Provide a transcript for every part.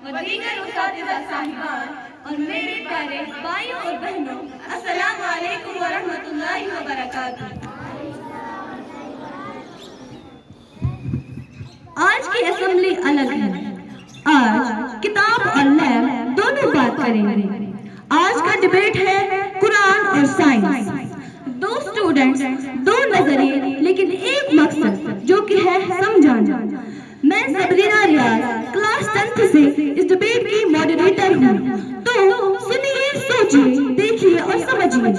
व दीगर उस्तादिज़ा साहिबान और मेरे प्यारे भाइयों और बहनों, अस्सलाम वालेकुम व रहमतुल्लाहि व बरकातुहू। आज की असेंबली अलग है। आज किताब और लैब दोनों बात करेंगे। आज का डिबेट है कुरान और साइंस। दो स्टूडेंट्स, दो नजरिए, लेकिन एक मकसद जो कि है समझाना। मैं सबरीना रियाज क्लास 10th से इस डिबेट की मॉडरेटर हूँ। तो सुनिए, सोचिए, देखिए और समझिए।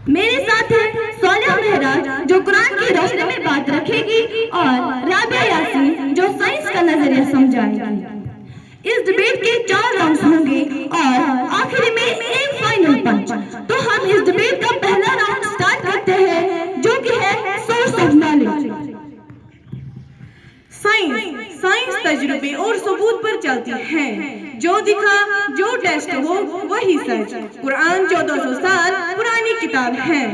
मेरे साथ है सोनिया महराज जो कुरान की रोशनी में बात रखेगी और राबिया यासीन जो साइंस का नजरिया समझाएगी। इस डिबेट के 4 राउंड्स होंगे और आखिरी में एक फाइनल पंच। तो हम इस डिबेट का पहला राउंड स्टार्ट करते हैं जो कि है सोर्स ऑफ नॉलेज। साइंस तजुर्बे और सबूत पर चलती है। जो दिखा, जो टेस्ट हो वही सच। कुरान 1400 साल पुरानी किताब है।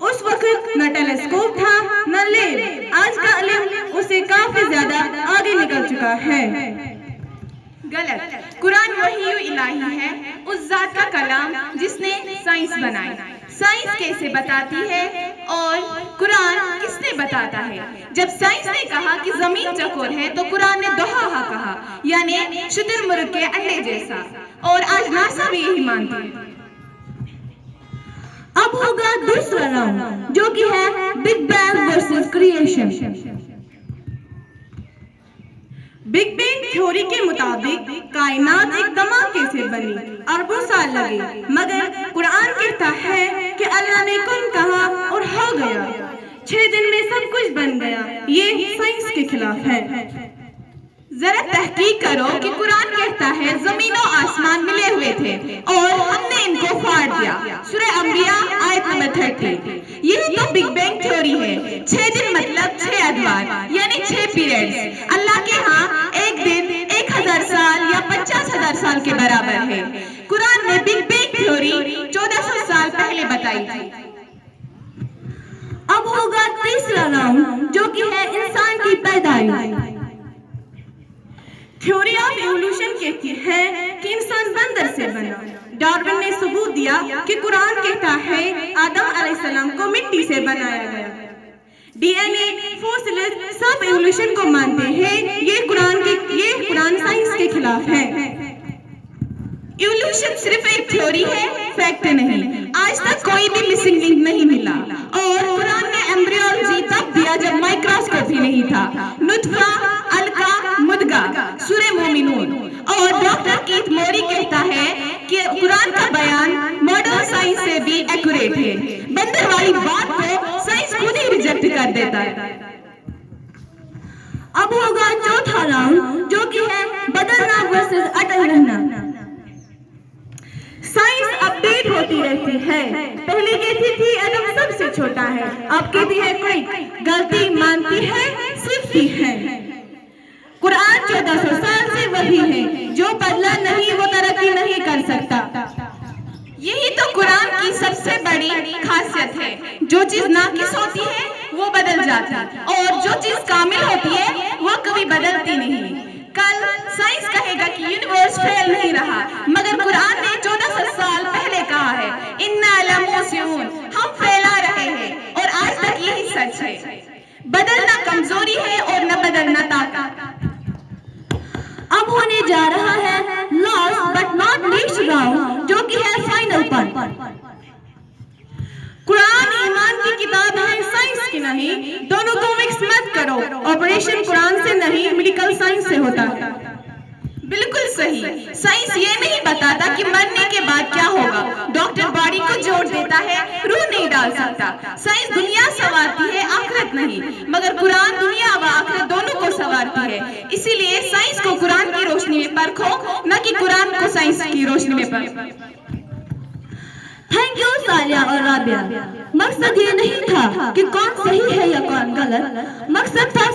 उस वक्त न टेलीस्कोप था न लेब। आज का इल्म उससे काफी ज्यादा आगे निकल चुका है। गलत। कुरान वही इलाही है, उस जात का कलाम जिसने साइंस बनाई। साइंस कैसे बताती है और कुरान किसने बताता है? जब साइंस ने कहा कि जमीन चकोर है तो कुरान ने दोहा कहा, यानी शुतुरमुर्ग के अंडे जैसा। और आज नासा भी यही मानती है। अब होगा दूसरा राउंड जो कि है big bang versus creation. Big bang theory के मुताबिक कायनात एक धमाके से बनी, अरबों साल लगे, मगर कुरान कहता है कि अल्लाह ने कुन कहा और हो गया। 6 दिन में सब कुछ बन गया। ये साइंस के खिलाफ है। जरा तहकीक करो कि कुरान कहता है जमीन और आसमान मिले हुए थे और हमने इनको फाड़ दिया। सूरह अंबिया आयत नंबर 30। यही तो बिग बैंग थ्योरी है। 6 दिन मतलब 6 अदवार, यानी 6 पीरियड्स। अल्लाह के यहाँ एक दिन 1000 साल या 50,000 साल के बराबर है। कुरान ने बिग बैंग थ्योरी 1400 साल पहले बताई थी। अब होगा तीसरा राउंड जो कि है इंसान की पैदाइश। थ्योरी ऑफ इवोल्यूशन कहती है कि इंसान बंदर से बना। डार्विन ने सबूत दिया कि कुरान कहता है आदम अलैहिस्सलाम को मिट्टी से बनाया गया। डीएनए, फॉसिल्स सब इवोल्यूशन को मानते हैं। ये कुरान साइंस के खिलाफ है। इवोल्यूशन सिर्फ एक थ्योरी है, फैक्ट नहीं। आज तक कोई भी मिसिंग लिंक नहीं मिला। और कुरान ने एम्ब्रियोलॉजी तब दिया जब माइक्रोस्कोप भी नहीं था। नुतफा, अलका, मुदगा, सूरह मोमिनून। और डॉक्टर कीथ मोरी कहता है कि कुरान का बयान मॉडर्न साइंस से भी एक्यूरेट है। बंदर वाली बात को साइंस खुद ही रिजेक्ट कर देता है। अब होगा चौथा राउंड जो कि है बदलना वर्सेस अटल रहना। साइंस अपडेट होती रहती है। पहले कहती थी एटम सबसे छोटा है, अब कहती है कोई गलती मानती है, सीखती है। कुरान 1400 साल से वही है। जो बदला नहीं वो तरक्की नहीं कर सकता। यही तो कुरान की सबसे बड़ी खासियत है। जो चीज नाकिस होती है वो बदल जाती है और जो चीज कामिल होती है वो कभी बदलती नहीं। कल साइंस कहेगा कि यूनिवर्स फैल नहीं रहा, मगर कुरान ने 1400 साल पहले कहा है इन्ना लमूसिऊन, हम फैला रहे हैं। और आज तक यही सच है। बदलना कमजोरी है और न बदलना ताकत। अब होने जा रहा है last but not least round जो कि है फाइनल पंच। कुरान ईमान की किताब है, साइंस की नहीं। दोनों को मिक्स मत करो। ऑपरेशन कुरान से नहीं, मेडिकल साइंस से होता है। बिल्कुल सही। साइंस ये नहीं बताता कि मरने के बाद क्या होगा। डॉक्टर बॉडी को जोड़ देता है, रूह नहीं डाल सकता। साइंस दुनिया संवारती है, आखिरत नहीं। मगर कुरान दुनिया व आखिरत दोनों को संवारती है। इसीलिए साइंस को कुरान की रोशनी में परखो, न कि कुरान को साइंस की रोशनी में परखो। थैंक यू सालिया और राबिया। मकसद ये नहीं था कि कौन सही है या कौन गलत। मकसद था